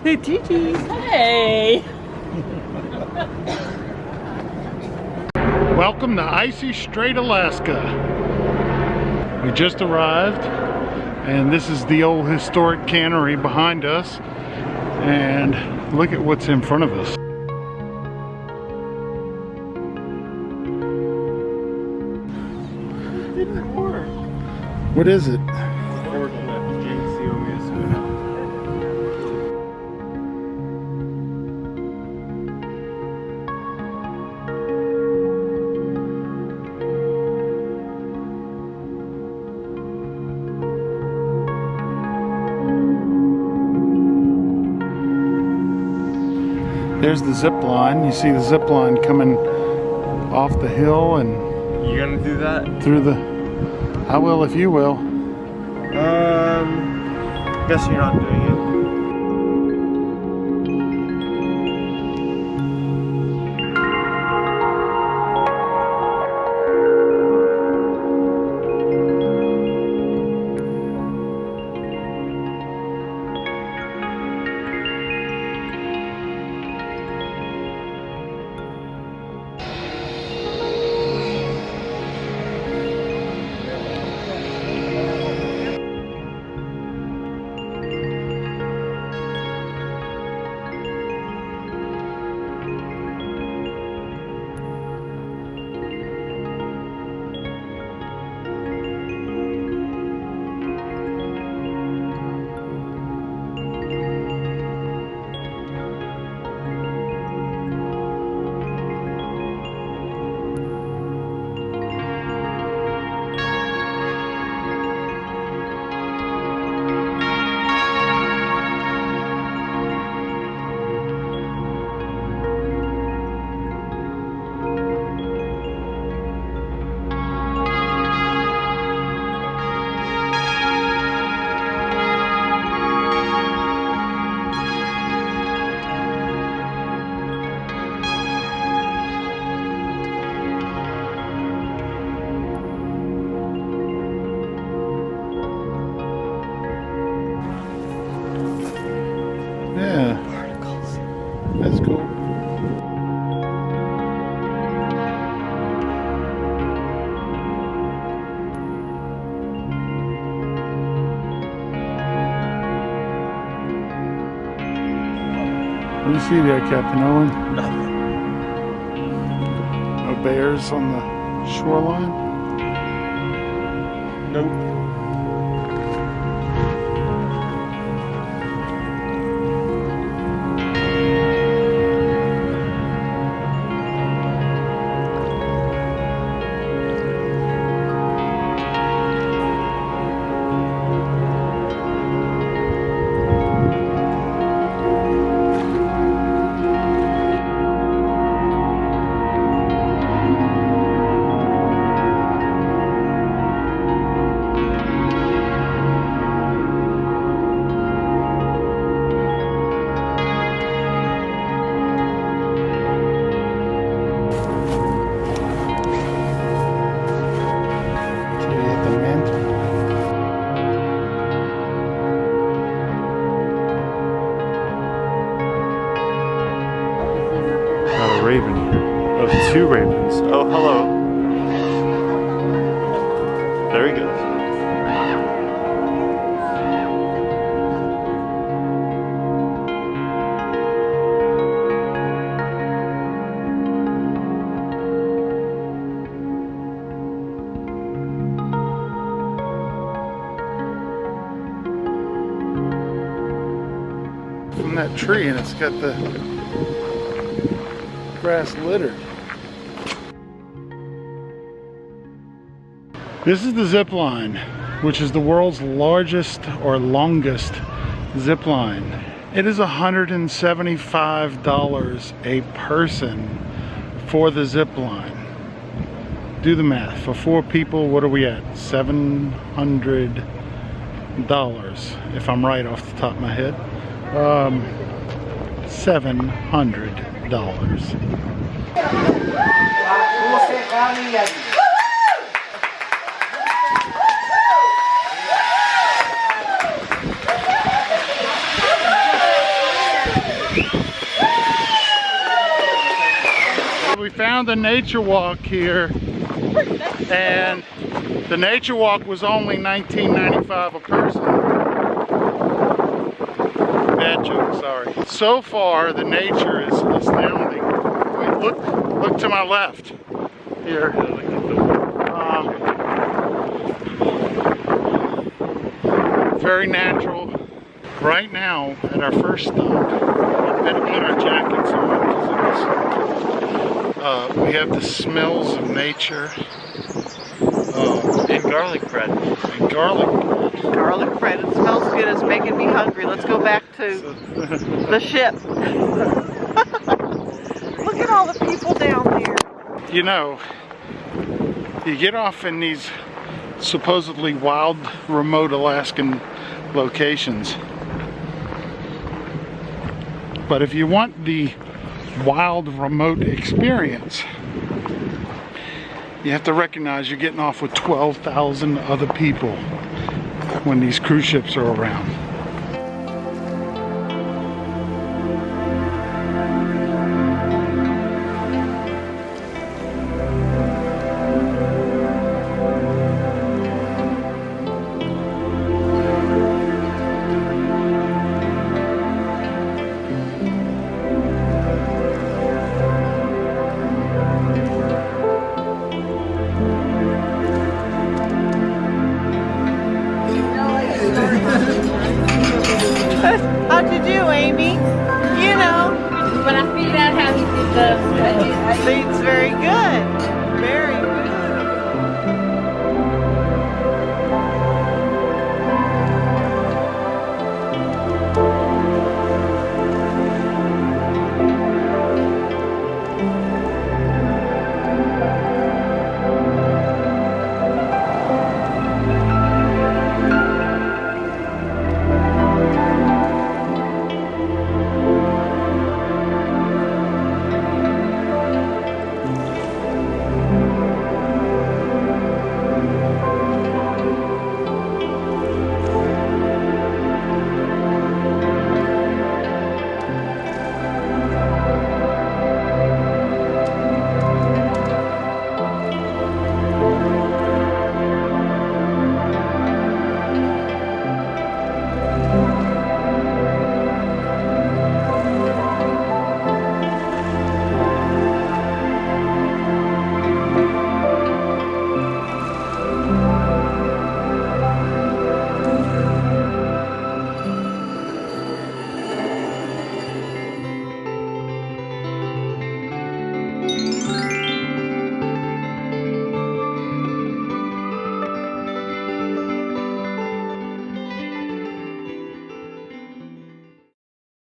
Hey! Welcome to Icy Strait Alaska. We just arrived, and this is the old historic cannery behind us. And look at what's in front of us. It didn't work. What is it? There's the zip line. You see the zip line coming off the hill and You gonna do that? through the... I will if you will. Guess you're not doing it. Yeah. Particles. That's cool. What do you see there, Captain Owen? Nothing. No bears on the shoreline? Nope. Raven here. Oh, two ravens. Oh, hello. There he goes. From that tree, and it's got the grass littered. This is the zip line, which is the world's largest or longest zip line. It is $175 a person for the zip line. Do the math. For 4 people, what are we at? $700, if I'm right off the top of my head. $700. found a nature walk here, and the nature walk was only $19.95 a person. Bad joke, sorry. So far, the nature is astounding. Wait, look to my left here. Very natural. Right now, at our first stop, we had to put our jackets on because we have the smells of nature. And garlic bread. And garlic. Garlic bread. It smells good. It's making me hungry. Let's go back to the ship. Look at all the people down there. You know, you get off in these supposedly wild, remote Alaskan locations. But if you want the wild, remote experience, you have to recognize you're getting off with 12,000 other people when these cruise ships are around.